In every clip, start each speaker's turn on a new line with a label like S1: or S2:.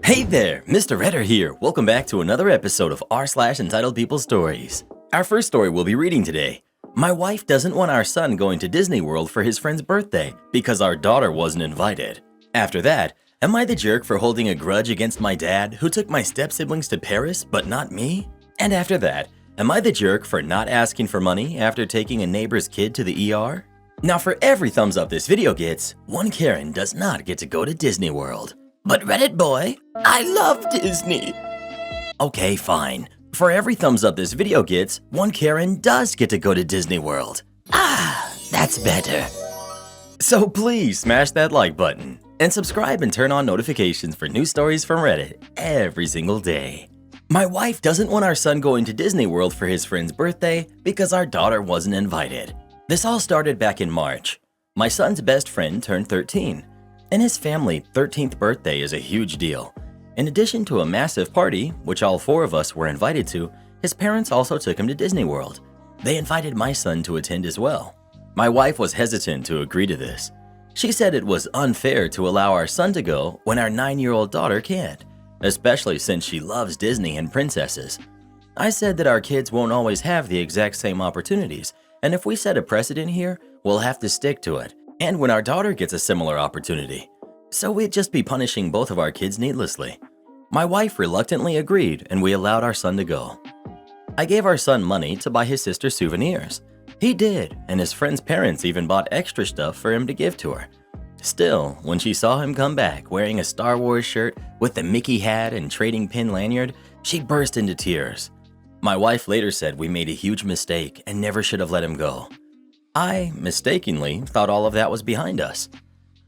S1: Hey there, Mr. Redder here. Welcome back to another episode of r/entitled People Stories. Our first story we'll be reading today. My wife doesn't want our son going to Disneyworld for his friend's birthday because our daughter wasn't invited. After that, am I the jerk for holding a grudge against my dad who took my step-siblings to Paris but not me? And after that, am I the jerk for not asking for money after taking a neighbor's kid to the ER? Now for every thumbs up this video gets, one Karen does not get to go to Disney World. But Reddit boy, I love Disney. Okay, fine. For every thumbs up this video gets, one Karen does get to go to Disney World. That's better. So please smash that like button and subscribe and turn on notifications for new stories from Reddit every single day. My wife doesn't want our son going to Disney World for his friend's birthday because our daughter wasn't invited. This all started back in March. My son's best friend turned 13. In his family, 13th birthday is a huge deal. In addition to a massive party, which all four of us were invited to, his parents also took him to Disney World. They invited my son to attend as well. My wife was hesitant to agree to this. She said it was unfair to allow our son to go when our 9-year-old daughter can't, especially since she loves Disney and princesses. I said that our kids won't always have the exact same opportunities, and if we set a precedent here, we'll have to stick to it. And when our daughter gets a similar opportunity. So we'd just be punishing both of our kids needlessly. My wife reluctantly agreed and we allowed our son to go. I gave our son money to buy his sister souvenirs. He did, and his friend's parents even bought extra stuff for him to give to her. Still, when she saw him come back wearing a Star Wars shirt with the Mickey hat and trading pin lanyard, she burst into tears. My wife later said we made a huge mistake and never should have let him go. I, mistakenly, thought all of that was behind us.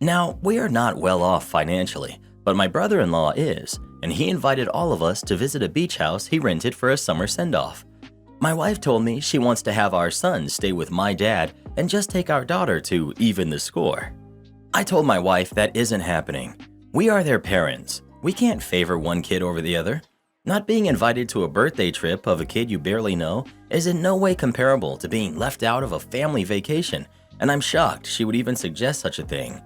S1: Now, we are not well off financially, but my brother-in-law is, and he invited all of us to visit a beach house he rented for a summer send-off. My wife told me she wants to have our son stay with my dad and just take our daughter to even the score. I told my wife that isn't happening. We are their parents. We can't favor one kid over the other. Not being invited to a birthday trip of a kid you barely know is in no way comparable to being left out of a family vacation, and I'm shocked she would even suggest such a thing.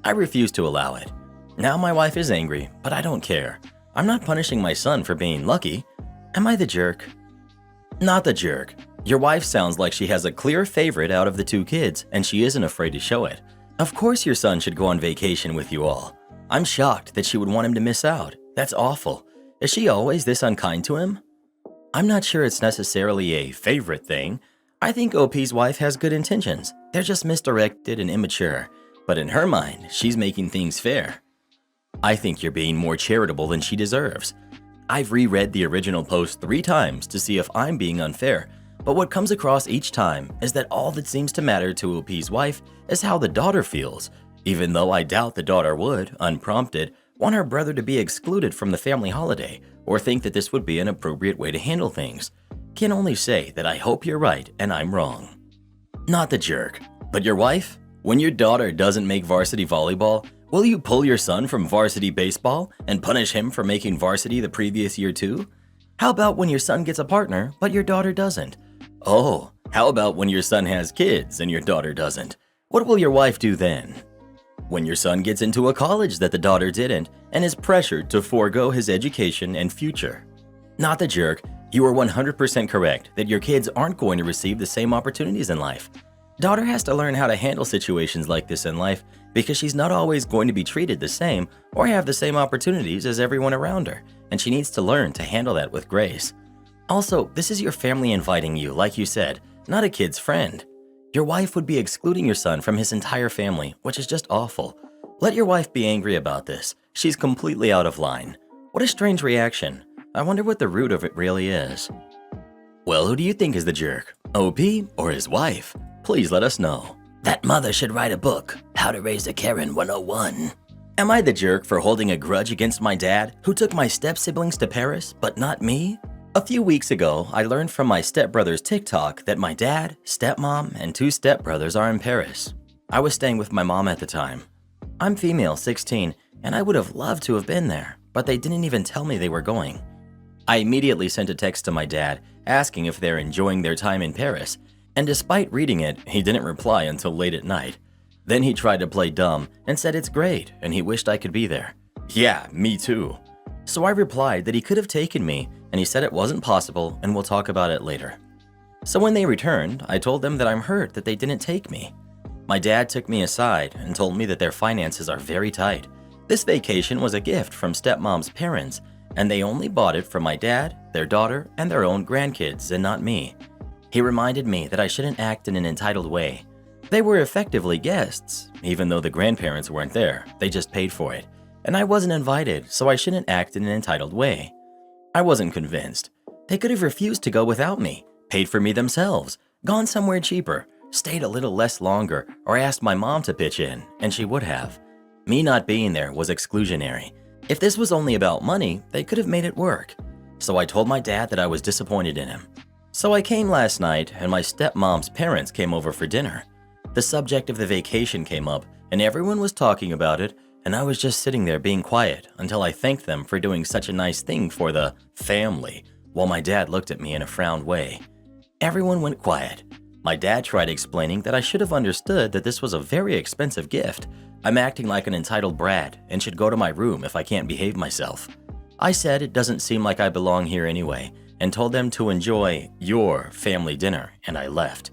S1: I refuse to allow it. Now my wife is angry, but I don't care. I'm not punishing my son for being lucky. Am I the jerk? Not the jerk. Your wife sounds like she has a clear favorite out of the two kids, and she isn't afraid to show it. Of course your son should go on vacation with you all. I'm shocked that she would want him to miss out. That's awful. Is she always this unkind to him? I'm not sure it's necessarily a favorite thing. I think OP's wife has good intentions. They're just misdirected and immature. But in her mind, she's making things fair. I think you're being more charitable than she deserves. I've reread the original post 3 times to see if I'm being unfair, but what comes across each time is that all that seems to matter to OP's wife is how the daughter feels, even though I doubt the daughter would, unprompted, want her brother to be excluded from the family holiday or think that this would be an appropriate way to handle things. Can only say that I hope you're right and I'm wrong. Not the jerk, but your wife? When your daughter doesn't make varsity volleyball, will you pull your son from varsity baseball and punish him for making varsity the previous year too? How about when your son gets a partner but your daughter doesn't? Oh, how about when your son has kids and your daughter doesn't? What will your wife do then? When your son gets into a college that the daughter didn't and is pressured to forego his education and future. Not the jerk, you are 100% correct that your kids aren't going to receive the same opportunities in life. Daughter has to learn how to handle situations like this in life because she's not always going to be treated the same or have the same opportunities as everyone around her, and she needs to learn to handle that with grace. Also, this is your family inviting you, like you said, not a kid's friend. Your wife would be excluding your son from his entire family, which is just awful. Let your wife be angry about this. She's completely out of line. What a strange reaction. I wonder what the root of it really is. Well, who do you think is the jerk? OP or his wife? Please let us know. That mother should write a book, How to Raise a Karen 101. Am I the jerk for holding a grudge against my dad, who took my step-siblings to Paris, but not me? A few weeks ago, I learned from my stepbrother's TikTok that my dad, stepmom, and 2 stepbrothers are in Paris. I was staying with my mom at the time. I'm female, 16, and I would have loved to have been there, but they didn't even tell me they were going. I immediately sent a text to my dad asking if they're enjoying their time in Paris, and despite reading it, he didn't reply until late at night. Then he tried to play dumb and said it's great and he wished I could be there. Yeah, me too. So I replied that he could have taken me, and he said it wasn't possible and we'll talk about it later. So when they returned, I told them that I'm hurt that they didn't take me. My dad took me aside and told me that their finances are very tight. This vacation was a gift from stepmom's parents, and they only bought it for my dad, their daughter, and their own grandkids, and not me. He reminded me that I shouldn't act in an entitled way. They were effectively guests, even though the grandparents weren't there, they just paid for it. And I wasn't invited, so I shouldn't act in an entitled way. I wasn't convinced. They could have refused to go without me, paid for me themselves, gone somewhere cheaper, stayed a little less longer, or asked my mom to pitch in, and she would have. Me not being there was exclusionary. If this was only about money, they could have made it work. So I told my dad that I was disappointed in him. So I came last night, and my stepmom's parents came over for dinner. The subject of the vacation came up, and everyone was talking about it, and I was just sitting there being quiet until I thanked them for doing such a nice thing for the family, while my dad looked at me in a frowned way. Everyone went quiet. My dad tried explaining that I should have understood that this was a very expensive gift. I'm acting like an entitled brat and should go to my room if I can't behave myself. I said it doesn't seem like I belong here anyway, and told them to enjoy your family dinner, and I left.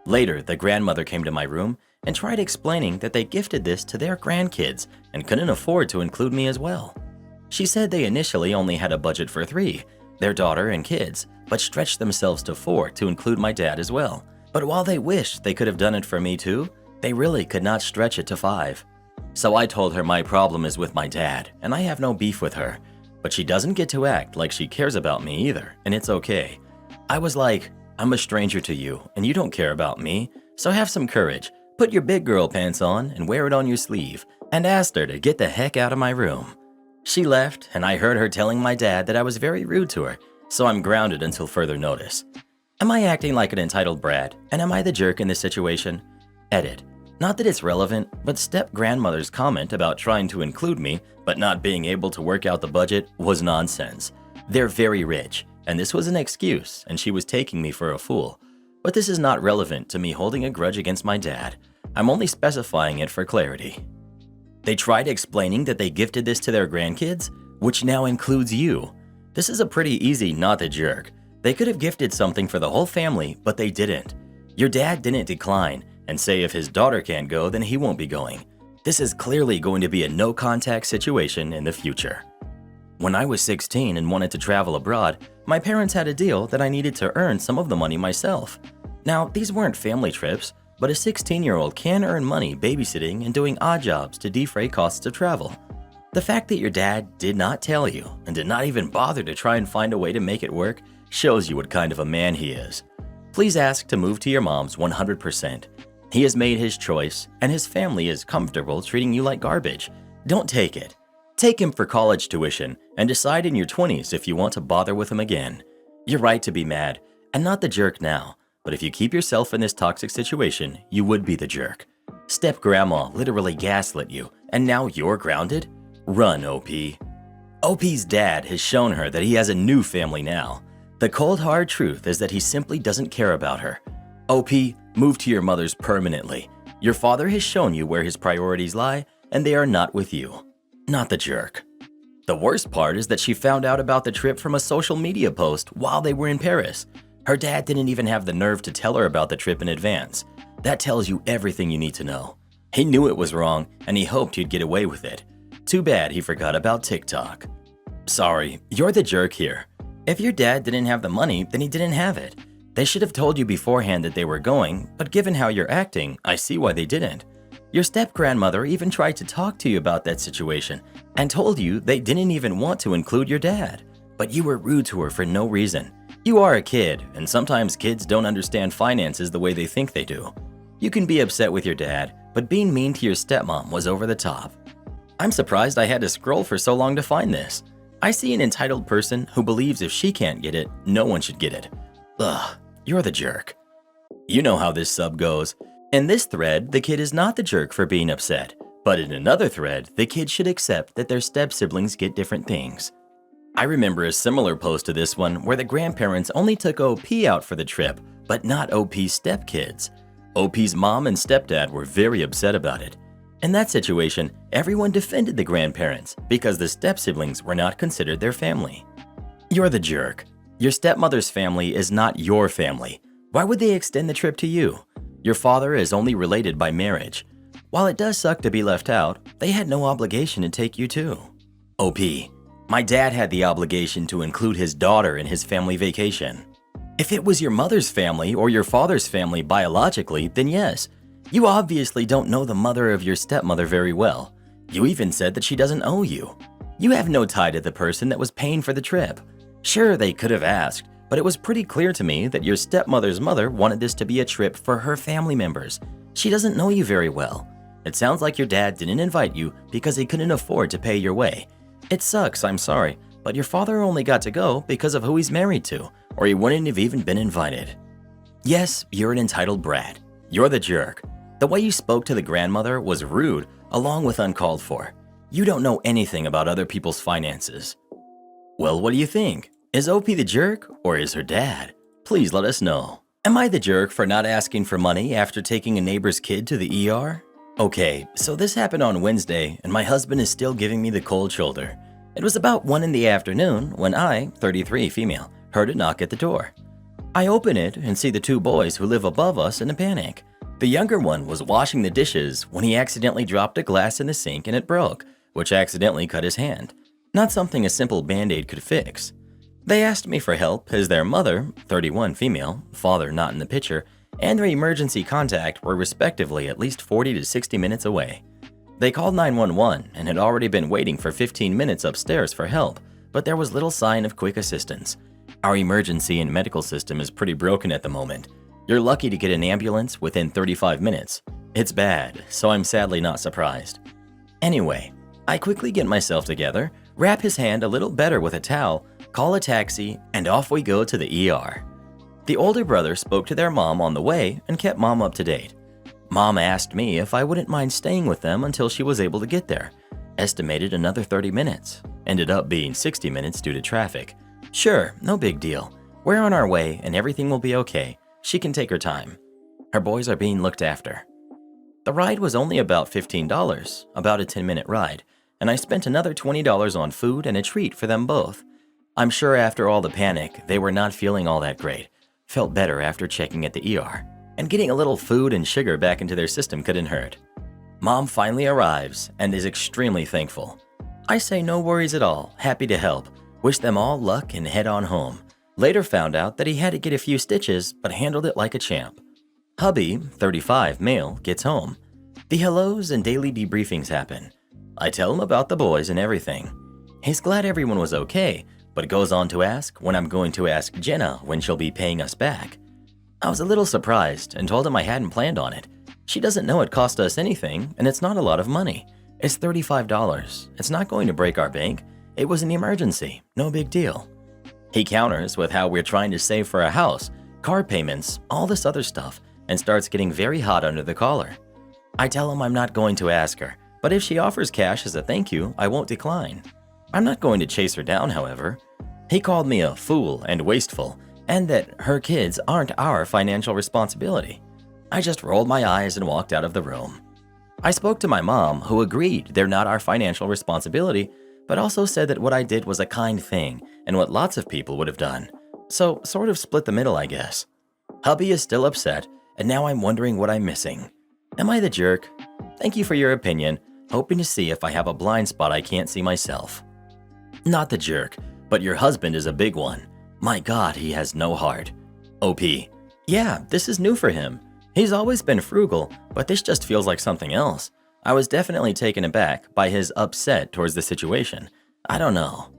S1: Later, the grandmother came to my room and tried explaining that they gifted this to their grandkids and couldn't afford to include me as well. She said they initially only had a budget for 3, their daughter and kids, but stretched themselves to 4 to include my dad as well. But while they wished they could have done it for me too, they really could not stretch it to 5. So I told her my problem is with my dad, and I have no beef with her. But she doesn't get to act like she cares about me either, and it's okay. I was like, I'm a stranger to you, and you don't care about me, so have some courage. Put your big girl pants on and wear it on your sleeve, and asked her to get the heck out of my room. She left, and I heard her telling my dad that I was very rude to her, so I'm grounded until further notice. Am I acting like an entitled brat, and am I the jerk in this situation? Edit. Not that it's relevant, but step-grandmother's comment about trying to include me, but not being able to work out the budget was nonsense. They're very rich, and this was an excuse, and she was taking me for a fool. But this is not relevant to me holding a grudge against my dad. I'm only specifying it for clarity. They tried explaining that they gifted this to their grandkids, which now includes you. This is a pretty easy not the jerk. They could have gifted something for the whole family, but they didn't. Your dad didn't decline and say if his daughter can't go, then he won't be going. This is clearly going to be a no-contact situation in the future. When I was 16 and wanted to travel abroad, my parents had a deal that I needed to earn some of the money myself. Now, these weren't family trips, but a 16-year-old can earn money babysitting and doing odd jobs to defray costs of travel. The fact that your dad did not tell you and did not even bother to try and find a way to make it work shows you what kind of a man he is. Please ask to move to your mom's 100%. He has made his choice, and his family is comfortable treating you like garbage. Don't take it. Take him for college tuition and decide in your 20s if you want to bother with him again. You're right to be mad, and not the jerk now, but if you keep yourself in this toxic situation, you would be the jerk. Step-grandma literally gaslit you, and now you're grounded? Run, OP. OP's dad has shown her that he has a new family now. The cold hard truth is that he simply doesn't care about her. OP, move to your mother's permanently. Your father has shown you where his priorities lie, and they are not with you. Not the jerk. The worst part is that she found out about the trip from a social media post while they were in Paris. Her dad didn't even have the nerve to tell her about the trip in advance. That tells you everything you need to know. He knew it was wrong, and he hoped he'd get away with it. Too bad he forgot about TikTok. Sorry, you're the jerk here. If your dad didn't have the money, then he didn't have it. They should have told you beforehand that they were going, but given how you're acting, I see why they didn't. Your step-grandmother even tried to talk to you about that situation and told you they didn't even want to include your dad. But you were rude to her for no reason. You are a kid, and sometimes kids don't understand finances the way they think they do. You can be upset with your dad, but being mean to your stepmom was over the top. I'm surprised I had to scroll for so long to find this. I see an entitled person who believes if she can't get it, no one should get it. Ugh, you're the jerk. You know how this sub goes. In this thread, the kid is not the jerk for being upset, but in another thread, the kid should accept that their step-siblings get different things. I remember a similar post to this one where the grandparents only took OP out for the trip, but not OP's stepkids. OP's mom and stepdad were very upset about it. In that situation, everyone defended the grandparents because the step-siblings were not considered their family. You're the jerk. Your stepmother's family is not your family. Why would they extend the trip to you? Your father is only related by marriage. While it does suck to be left out, they had no obligation to take you too. OP. My dad had the obligation to include his daughter in his family vacation. If it was your mother's family or your father's family biologically, then yes. You obviously don't know the mother of your stepmother very well. You even said that she doesn't owe you. You have no tie to the person that was paying for the trip. Sure, they could have asked, but it was pretty clear to me that your stepmother's mother wanted this to be a trip for her family members. She doesn't know you very well. It sounds like your dad didn't invite you because he couldn't afford to pay your way. It sucks, I'm sorry, but your father only got to go because of who he's married to, or he wouldn't have even been invited. Yes, you're an entitled brat. You're the jerk. The way you spoke to the grandmother was rude, along with uncalled for. You don't know anything about other people's finances. Well, what do you think? Is OP the jerk, or is her dad? Please let us know. Am I the jerk for not asking for money after taking a neighbor's kid to the ER? Okay, so this happened on Wednesday, and my husband is still giving me the cold shoulder. It was about 1 in the afternoon when I, 33 female, heard a knock at the door. I open it and see the 2 boys who live above us in a panic. The younger one was washing the dishes when he accidentally dropped a glass in the sink and it broke, which accidentally cut his hand. Not something a simple band-aid could fix. They asked me for help as their mother, 31 female, father not in the picture, and their emergency contact were respectively at least 40 to 60 minutes away. They called 911 and had already been waiting for 15 minutes upstairs for help, but there was little sign of quick assistance. Our emergency and medical system is pretty broken at the moment. You're lucky to get an ambulance within 35 minutes. It's bad, so I'm sadly not surprised. Anyway, I quickly get myself together, wrap his hand a little better with a towel, call a taxi, and off we go to the ER. The older brother spoke to their mom on the way and kept mom up to date. Mom asked me if I wouldn't mind staying with them until she was able to get there. Estimated another 30 minutes. Ended up being 60 minutes due to traffic. Sure, no big deal. We're on our way and everything will be okay. She can take her time. Her boys are being looked after. The ride was only about $15, about a 10-minute ride, and I spent another $20 on food and a treat for them both. I'm sure after all the panic, they were not feeling all that great. Felt better after checking at the ER, and getting a little food and sugar back into their system couldn't hurt. Mom finally arrives and is extremely thankful. I say no worries at all, happy to help, wish them all luck and head on home. Later found out that he had to get a few stitches, but handled it like a champ. Hubby, 35 male, gets home. The hellos and daily debriefings happen. I tell him about the boys and everything. He's glad everyone was okay, but goes on to ask when I'm going to ask Jenna when she'll be paying us back. I was a little surprised and told him I hadn't planned on it. She doesn't know it cost us anything, and it's not a lot of money. It's $35. It's not going to break our bank. It was an emergency, no big deal. He counters with how we're trying to save for a house, car payments, all this other stuff, and starts getting very hot under the collar. I tell him I'm not going to ask her, but if she offers cash as a thank you, I won't decline. I'm not going to chase her down, however. He called me a fool and wasteful, and that her kids aren't our financial responsibility. I just rolled my eyes and walked out of the room. I spoke to my mom, who agreed they're not our financial responsibility, but also said that what I did was a kind thing and what lots of people would have done. So, sort of split the middle, I guess. Hubby is still upset, and now I'm wondering what I'm missing. Am I the jerk? Thank you for your opinion, hoping to see if I have a blind spot I can't see myself. Not the jerk, but your husband is a big one. My God, he has no heart. OP. Yeah, this is new for him. He's always been frugal, but this just feels like something else. I was definitely taken aback by his upset towards the situation. I don't know.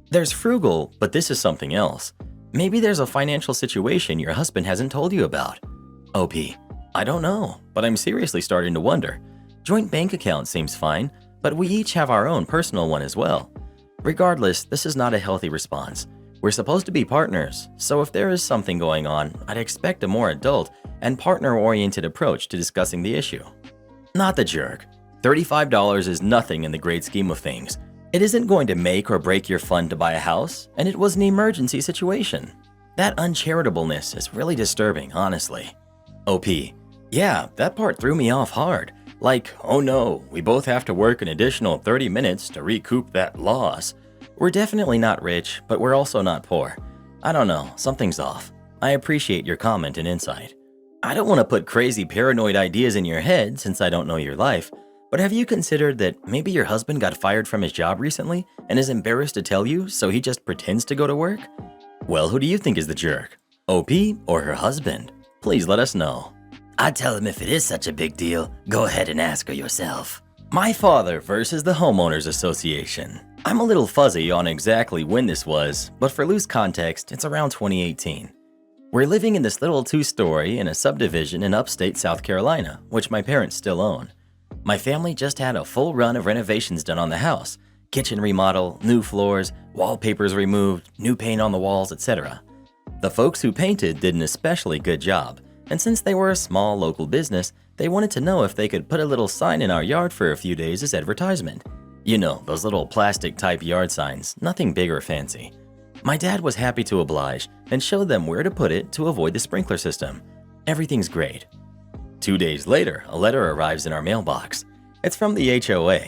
S1: There's frugal, but this is something else. Maybe there's a financial situation your husband hasn't told you about. OP. I don't know, but I'm seriously starting to wonder. Joint bank account seems fine, but we each have our own personal one as well. Regardless, this is not a healthy response. We're supposed to be partners, so if there is something going on, I'd expect a more adult and partner-oriented approach to discussing the issue. Not the jerk. $35 is nothing in the great scheme of things. It isn't going to make or break your fund to buy a house, and it was an emergency situation. That uncharitableness is really disturbing, honestly. OP. Yeah, that part threw me off hard. Like, oh no, we both have to work an additional 30 minutes to recoup that loss. We're definitely not rich, but we're also not poor. I don't know, something's off. I appreciate your comment and insight. I don't want to put crazy paranoid ideas in your head since I don't know your life, but have you considered that maybe your husband got fired from his job recently and is embarrassed to tell you, so he just pretends to go to work? Well, who do you think is the jerk? OP or her husband? Please let us know.
S2: I'd tell him if it is such a big deal, go ahead and ask her yourself.
S1: My father versus the Homeowners Association. I'm a little fuzzy on exactly when this was, but for loose context, it's around 2018. We're living in this little two-story in a subdivision in upstate South Carolina, which my parents still own. My family just had a full run of renovations done on the house. Kitchen remodel, new floors, wallpapers removed, new paint on the walls, etc. The folks who painted did an especially good job, and since they were a small local business, they wanted to know if they could put a little sign in our yard for a few days as advertisement. You know, those little plastic-type yard signs, nothing big or fancy. My dad was happy to oblige and showed them where to put it to avoid the sprinkler system. Everything's great. 2 days later, a letter arrives in our mailbox. It's from the HOA.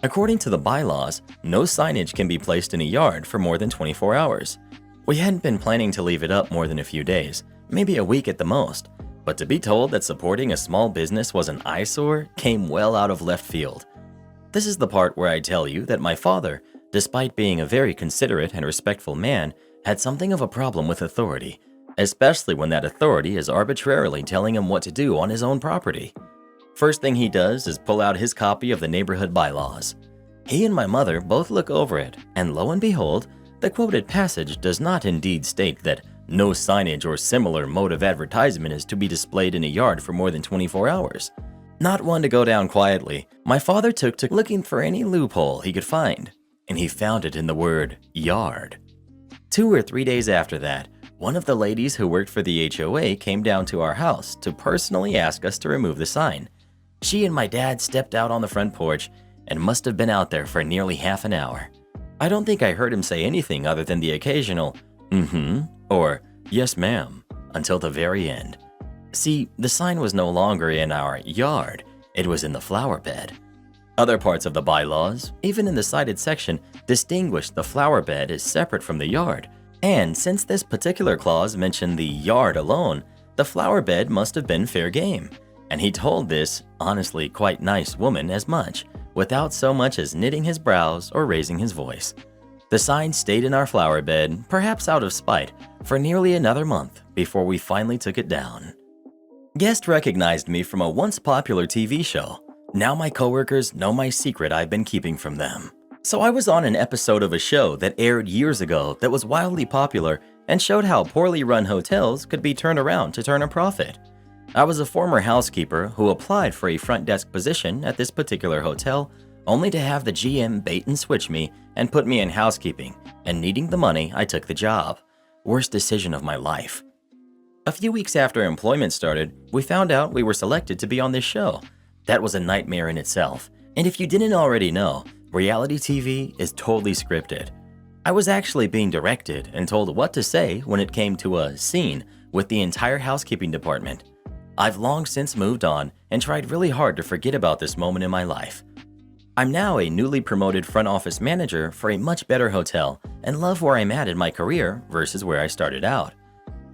S1: According to the bylaws, no signage can be placed in a yard for more than 24 hours. We hadn't been planning to leave it up more than a few days, maybe a week at the most, but to be told that supporting a small business was an eyesore came well out of left field. This is the part where I tell you that my father, despite being a very considerate and respectful man, had something of a problem with authority, especially when that authority is arbitrarily telling him what to do on his own property. First thing he does is pull out his copy of the neighborhood bylaws. He and my mother both look over it, and lo and behold, the quoted passage does not indeed state that no signage or similar mode of advertisement is to be displayed in a yard for more than 24 hours. Not one to go down quietly, my father took to looking for any loophole he could find, and he found it in the word yard. 2 or 3 days after that, one of the ladies who worked for the HOA came down to our house to personally ask us to remove the sign. She and my dad stepped out on the front porch and must have been out there for nearly half an hour. I don't think I heard him say anything other than the occasional, mm-hmm, or yes ma'am, until the very end. See, the sign was no longer in our yard, it was in the flower bed. Other parts of the bylaws, even in the cited section, distinguished the flower bed as separate from the yard. And since this particular clause mentioned the yard alone, the flower bed must have been fair game. And he told this, honestly quite nice woman as much, without so much as knitting his brows or raising his voice. The sign stayed in our flower bed, perhaps out of spite, for nearly another month before we finally took it down. Guest recognized me from a once popular TV show. Now my coworkers know my secret I've been keeping from them. So I was on an episode of a show that aired years ago that was wildly popular and showed how poorly run hotels could be turned around to turn a profit. I was a former housekeeper who applied for a front desk position at this particular hotel, only to have the GM bait and switch me and put me in housekeeping, and needing the money, I took the job. Worst decision of my life. A few weeks after employment started, we found out we were selected to be on this show. That was a nightmare in itself, and if you didn't already know, reality TV is totally scripted. I was actually being directed and told what to say when it came to a scene with the entire housekeeping department. I've long since moved on and tried really hard to forget about this moment in my life. I'm now a newly promoted front office manager for a much better hotel and love where I'm at in my career versus where I started out.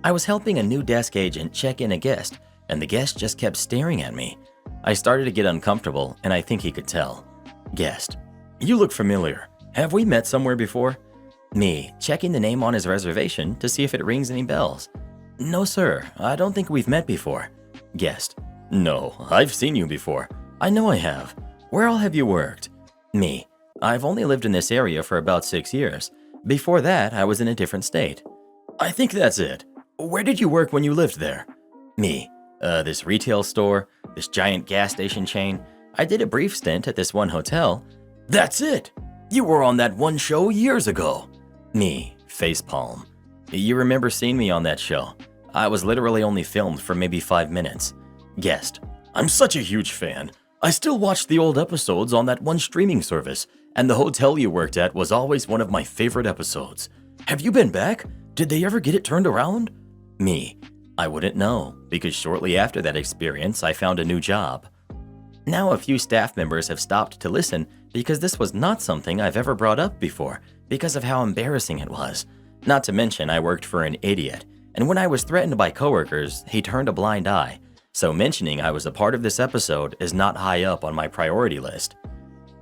S1: I was helping a new desk agent check in a guest, and the guest just kept staring at me. I started to get uncomfortable, and I think he could tell. Guest: you look familiar. Have we met somewhere before? Me, checking the name on his reservation to see if it rings any bells. No sir, I don't think we've met before. Guest: no, I've seen you before. I know I have. Where all have you worked? Me: I've only lived in this area for about 6 years. Before that, I was in a different state. I think that's it. Where did you work when you lived there? Me: this retail store, this giant gas station chain. I did a brief stint at this one hotel. That's it! You were on that one show years ago. Me, facepalm. You remember seeing me on that show? I was literally only filmed for maybe 5 minutes. Guest: I'm such a huge fan. I still watch the old episodes on that one streaming service, and the hotel you worked at was always one of my favorite episodes. Have you been back? Did they ever get it turned around? Me: I wouldn't know, because shortly after that experience, I found a new job. Now a few staff members have stopped to listen because this was not something I've ever brought up before because of how embarrassing it was. Not to mention I worked for an idiot, and when I was threatened by coworkers, he turned a blind eye. So mentioning I was a part of this episode is not high up on my priority list.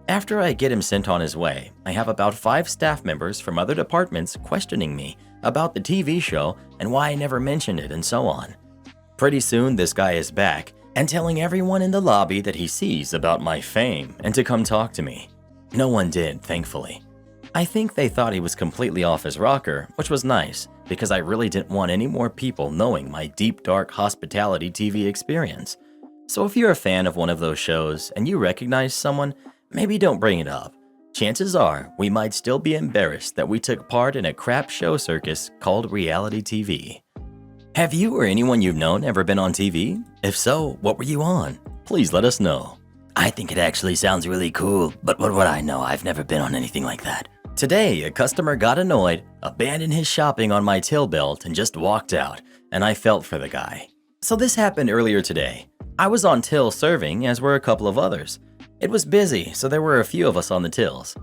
S1: After I get him sent on his way, I have about 5 staff members from other departments questioning me about the TV show and why I never mentioned it and so on. Pretty soon this guy is back and telling everyone in the lobby that he sees about my fame and to come talk to me. No one did, thankfully. I think they thought he was completely off his rocker, which was nice because I really didn't want any more people knowing my deep dark hospitality TV experience. So if you're a fan of one of those shows and you recognize someone, maybe don't bring it up. Chances are we might still be embarrassed that we took part in a crap show circus called reality TV. Have you or anyone you've known ever been on TV? If so, what were you on? Please let us know.
S2: I think it actually sounds really cool, but what would I know? I've never been on anything like that.
S1: Today, a customer got annoyed, abandoned his shopping on my till belt, and just walked out, and I felt for the guy. So this happened earlier today. I was on till serving, as were a couple of others. It was busy, so there were a few of us on the tills.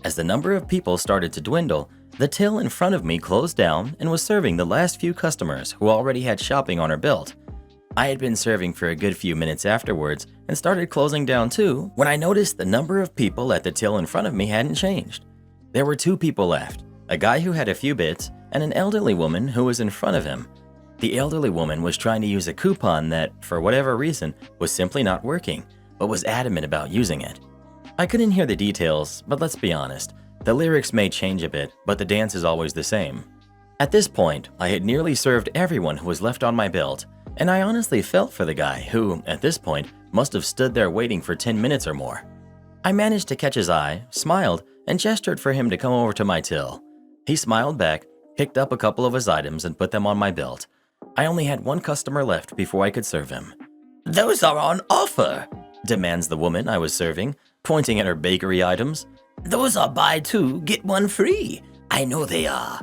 S1: As the number of people started to dwindle, the till in front of me closed down and was serving the last few customers who already had shopping on her belt. I had been serving for a good few minutes afterwards and started closing down too when I noticed the number of people at the till in front of me hadn't changed. There were 2 people left, a guy who had a few bits and an elderly woman who was in front of him. The elderly woman was trying to use a coupon that, for whatever reason, was simply not working, but was adamant about using it. I couldn't hear the details, but let's be honest, the lyrics may change a bit, but the dance is always the same. At this point, I had nearly served everyone who was left on my belt, and I honestly felt for the guy who, at this point, must have stood there waiting for 10 minutes or more. I managed to catch his eye, smiled, and gestured for him to come over to my till. He smiled back, picked up a couple of his items, and put them on my belt. I only had 1 customer left before I could serve him.
S2: Those are on offer,
S1: demands the woman I was serving, pointing at her bakery items.
S2: Those are buy 2, get 1 free. I know they are.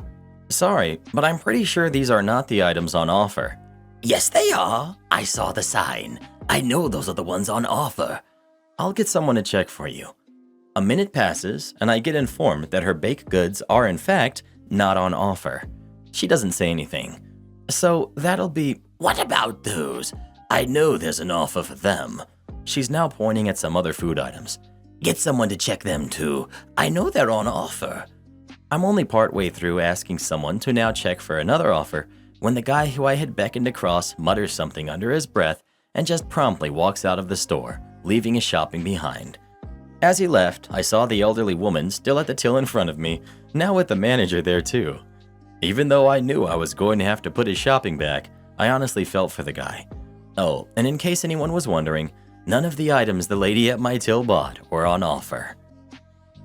S1: Sorry, but I'm pretty sure these are not the items on offer.
S2: Yes, they are. I saw the sign. I know those are the ones on offer.
S1: I'll get someone to check for you. A minute passes, and I get informed that her baked goods are in fact not on offer. She doesn't say anything. So that'll be,
S2: what about those? I know there's an offer for them.
S1: She's now pointing at some other food items.
S2: Get someone to check them too. I know they're on offer.
S1: I'm only partway through asking someone to now check for another offer when the guy who I had beckoned across mutters something under his breath and just promptly walks out of the store, leaving his shopping behind. As he left, I saw the elderly woman still at the till in front of me, now with the manager there too. Even though I knew I was going to have to put his shopping back, I honestly felt for the guy. Oh, and in case anyone was wondering, none of the items the lady at my till bought were on offer.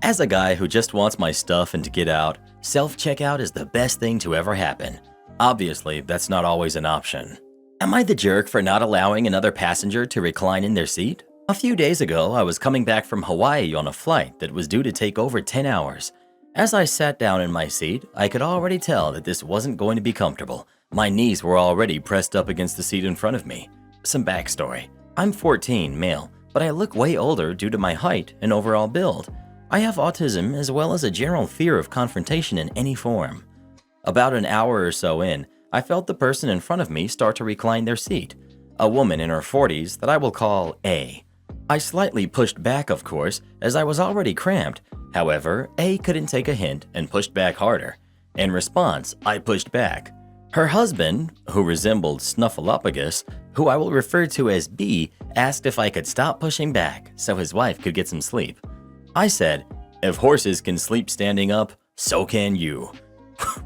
S1: As a guy who just wants my stuff and to get out, self-checkout is the best thing to ever happen. Obviously, that's not always an option. Am I the jerk for not allowing another passenger to recline in their seat? A few days ago, I was coming back from Hawaii on a flight that was due to take over 10 hours. As I sat down in my seat, I could already tell that this wasn't going to be comfortable. My knees were already pressed up against the seat in front of me. Some backstory. I'm 14, male, but I look way older due to my height and overall build. I have autism as well as a general fear of confrontation in any form. About an hour or so in, I felt the person in front of me start to recline their seat, a woman in her 40s that I will call A. I slightly pushed back, of course, as I was already cramped. However, A couldn't take a hint and pushed back harder. In response, I pushed back. Her husband, who resembled Snuffleupagus, who I will refer to as B, asked if I could stop pushing back so his wife could get some sleep. I said, "If horses can sleep standing up, so can you."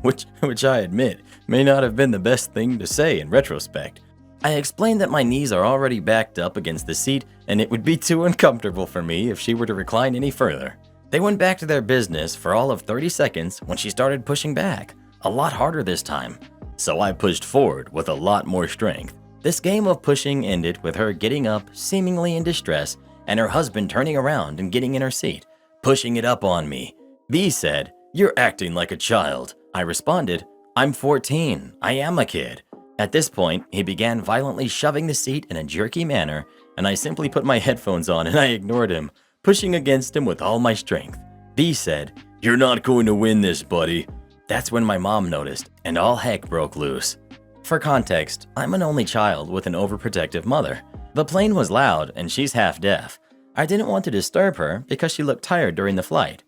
S1: which I admit may not have been the best thing to say in retrospect. I explained that my knees are already backed up against the seat and it would be too uncomfortable for me if she were to recline any further. They went back to their business for all of 30 seconds when she started pushing back, a lot harder this time. So I pushed forward with a lot more strength. This game of pushing ended with her getting up, seemingly in distress, and her husband turning around and getting in her seat, pushing it up on me. B said, "You're acting like a child." I responded, "I'm 14. I am a kid." At this point, he began violently shoving the seat in a jerky manner, and I simply put my headphones on and I ignored him, pushing against him with all my strength. B said, "You're not going to win this, buddy." That's when my mom noticed, and all heck broke loose. For context, I'm an only child with an overprotective mother. The plane was loud and she's half deaf. I didn't want to disturb her because she looked tired during the flight.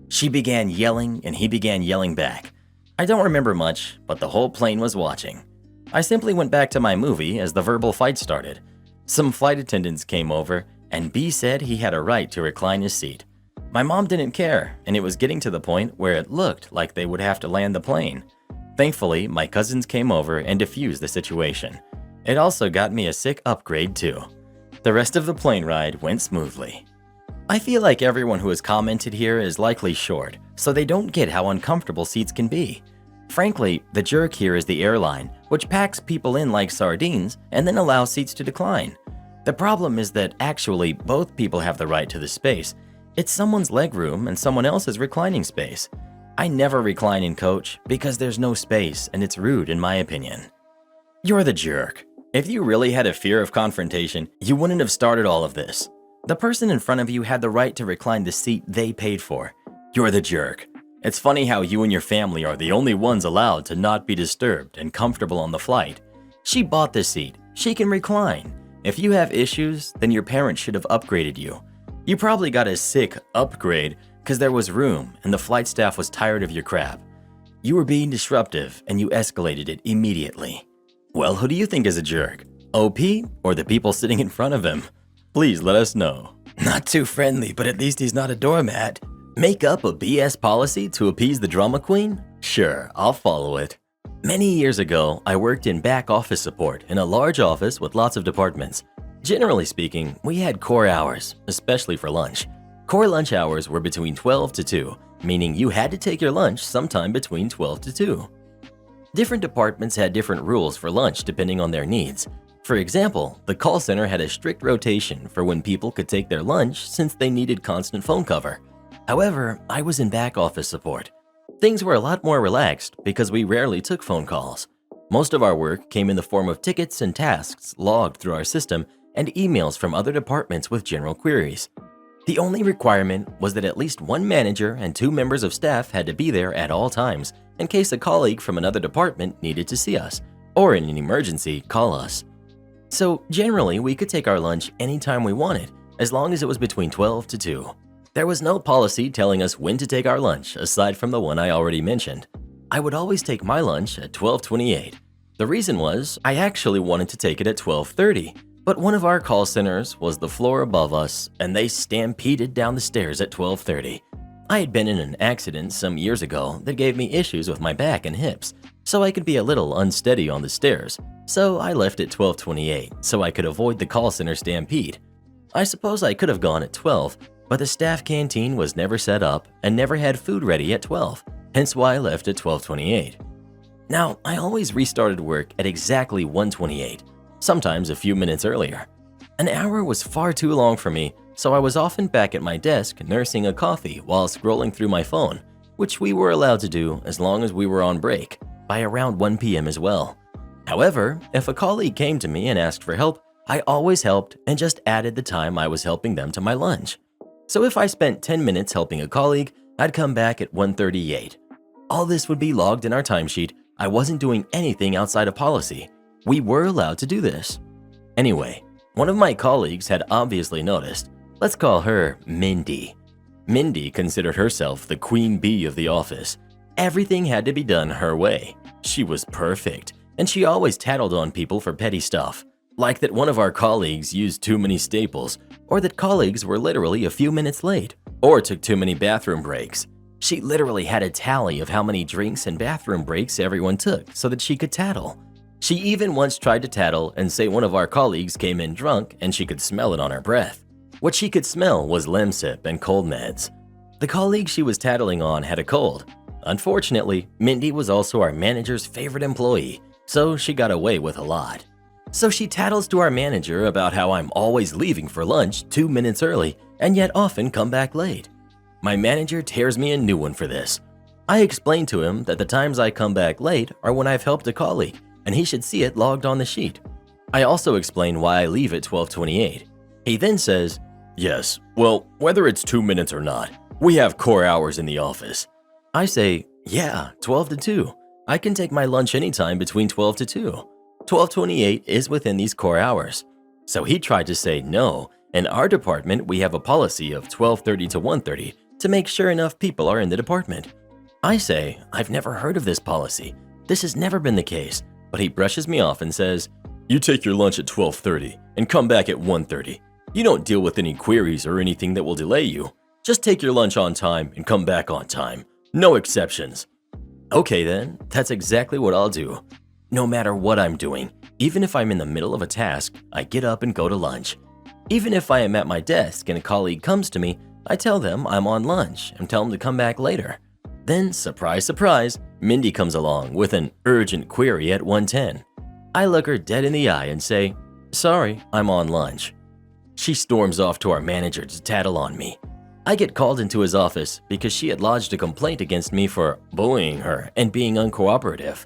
S1: She began yelling and he began yelling back. I don't remember much, but the whole plane was watching. I simply went back to my movie as the verbal fight started. Some flight attendants came over, and B said he had a right to recline his seat. My mom didn't care, and it was getting to the point where it looked like they would have to land the plane. Thankfully, my cousins came over and diffused the situation. It also got me a sick upgrade too. The rest of the plane ride went smoothly. I feel like everyone who has commented here is likely short, so they don't get how uncomfortable seats can be. Frankly, the jerk here is the airline, which packs people in like sardines and then allows seats to decline. The problem is that actually both people have the right to the space. It's someone's legroom and someone else's reclining space. I never recline in coach because there's no space and it's rude in my opinion. You're the jerk. If you really had a fear of confrontation, you wouldn't have started all of this. The person in front of you had the right to recline the seat they paid for. You're the jerk. It's funny how you and your family are the only ones allowed to not be disturbed and comfortable on the flight. She bought the seat. She can recline. If you have issues, then your parents should have upgraded you. You probably got a sick upgrade because there was room and the flight staff was tired of your crap. You were being disruptive and you escalated it immediately. Well, who do you think is a jerk? OP or the people sitting in front of him? Please let us know. Not too friendly, but at least he's not a doormat. Make up a BS policy to appease the drama queen? Sure, I'll follow it. Many years ago, I worked in back office support in a large office with lots of departments. Generally speaking, we had core hours, especially for lunch. Core lunch hours were between 12 to 2, meaning you had to take your lunch sometime between 12 to 2. Different departments had different rules for lunch depending on their needs. For example, the call center had a strict rotation for when people could take their lunch since they needed constant phone cover. However, I was in back office support. Things were a lot more relaxed because we rarely took phone calls. Most of our work came in the form of tickets and tasks logged through our system and emails from other departments with general queries. The only requirement was that at least one manager and 2 members of staff had to be there at all times in case a colleague from another department needed to see us, or in an emergency, call us. So generally, we could take our lunch anytime we wanted, as long as it was between 12 to 2. There was no policy telling us when to take our lunch aside from the one I already mentioned. I would always take my lunch at 12:28. The reason was I actually wanted to take it at 12:30, but one of our call centers was the floor above us and they stampeded down the stairs at 12:30. I had been in an accident some years ago that gave me issues with my back and hips, so I could be a little unsteady on the stairs. So I left at 12:28 so I could avoid the call center stampede. I suppose I could have gone at 12, but the staff canteen was never set up and never had food ready at 12, hence why I left at 12:28. Now, I always restarted work at exactly 1:28, sometimes a few minutes earlier. An hour was far too long for me, so I was often back at my desk nursing a coffee while scrolling through my phone, which we were allowed to do as long as we were on break, by around 1 p.m. as well. However, if a colleague came to me and asked for help, I always helped and just added the time I was helping them to my lunch. So if I spent 10 minutes helping a colleague, I'd come back at 1:38. All this would be logged in our timesheet. I wasn't doing anything outside of policy. We were allowed to do this. Anyway, one of my colleagues had obviously noticed. Let's call her Mindy. Mindy considered herself the queen bee of the office. Everything had to be done her way. She was perfect, and she always tattled on people for petty stuff, like that one of our colleagues used too many staples, or that colleagues were literally a few minutes late, or took too many bathroom breaks. She literally had a tally of how many drinks and bathroom breaks everyone took so that she could tattle. She even once tried to tattle and say one of our colleagues came in drunk and she could smell it on her breath. What she could smell was Lemsip and cold meds. The colleague she was tattling on had a cold. Unfortunately, Mindy was also our manager's favorite employee, so she got away with a lot. So she tattles to our manager about how I'm always leaving for lunch 2 minutes early and yet often come back late. My manager tears me a new one for this. I explain to him that the times I come back late are when I've helped a colleague, and he should see it logged on the sheet. I also explain why I leave at 12:28. He then says, "Yes, well, whether it's 2 minutes or not, we have core hours in the office." I say, "Yeah, 12 to 2. I can take my lunch anytime between 12 to 2. 12:28 is within these core hours." So he tried to say no. In our department, we have a policy of 12:30 to 1:30 to make sure enough people are in the department. I say, "I've never heard of this policy. This has never been the case." But he brushes me off and says, "You take your lunch at 12:30 and come back at 1:30. You don't deal with any queries or anything that will delay you. Just take your lunch on time and come back on time. No exceptions." Okay then, that's exactly what I'll do. No matter what I'm doing, even if I'm in the middle of a task, I get up and go to lunch. Even if I am at my desk and a colleague comes to me, I tell them I'm on lunch and tell them to come back later. Then, surprise, surprise, Mindy comes along with an urgent query at 1:10. I look her dead in the eye and say, "Sorry, I'm on lunch." She storms off to our manager to tattle on me. I get called into his office because she had lodged a complaint against me for bullying her and being uncooperative.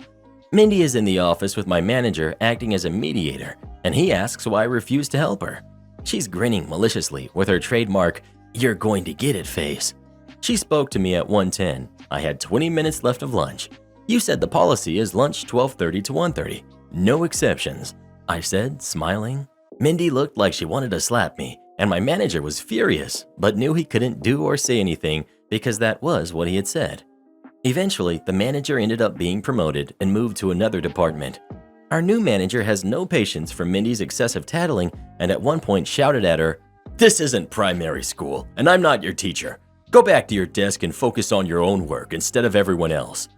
S1: Mindy is in the office with my manager acting as a mediator, and he asks why I refuse to help her. She's grinning maliciously with her trademark "you're going to get it" face. She spoke to me at 1:10. I had 20 minutes left of lunch. "You said the policy is lunch 12:30 to 1:30. No exceptions," I said, smiling. Mindy looked like she wanted to slap me, and my manager was furious, but knew he couldn't do or say anything because that was what he had said. Eventually, the manager ended up being promoted and moved to another department. Our new manager has no patience for Mindy's excessive tattling and at one point shouted at her, "This isn't primary school, and I'm not your teacher. Go back to your desk and focus on your own work instead of everyone else."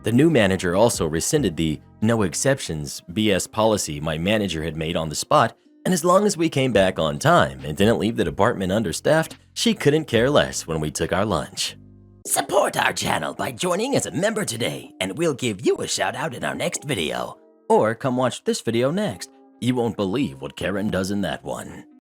S1: The new manager also rescinded the "no exceptions" BS policy my manager had made on the spot, and as long as we came back on time and didn't leave the department understaffed, she couldn't care less when we took our lunch.
S2: Support our channel by joining as a member today, and we'll give you a shout out in our next video.
S1: Or come watch this video next. You won't believe what Karen does in that one.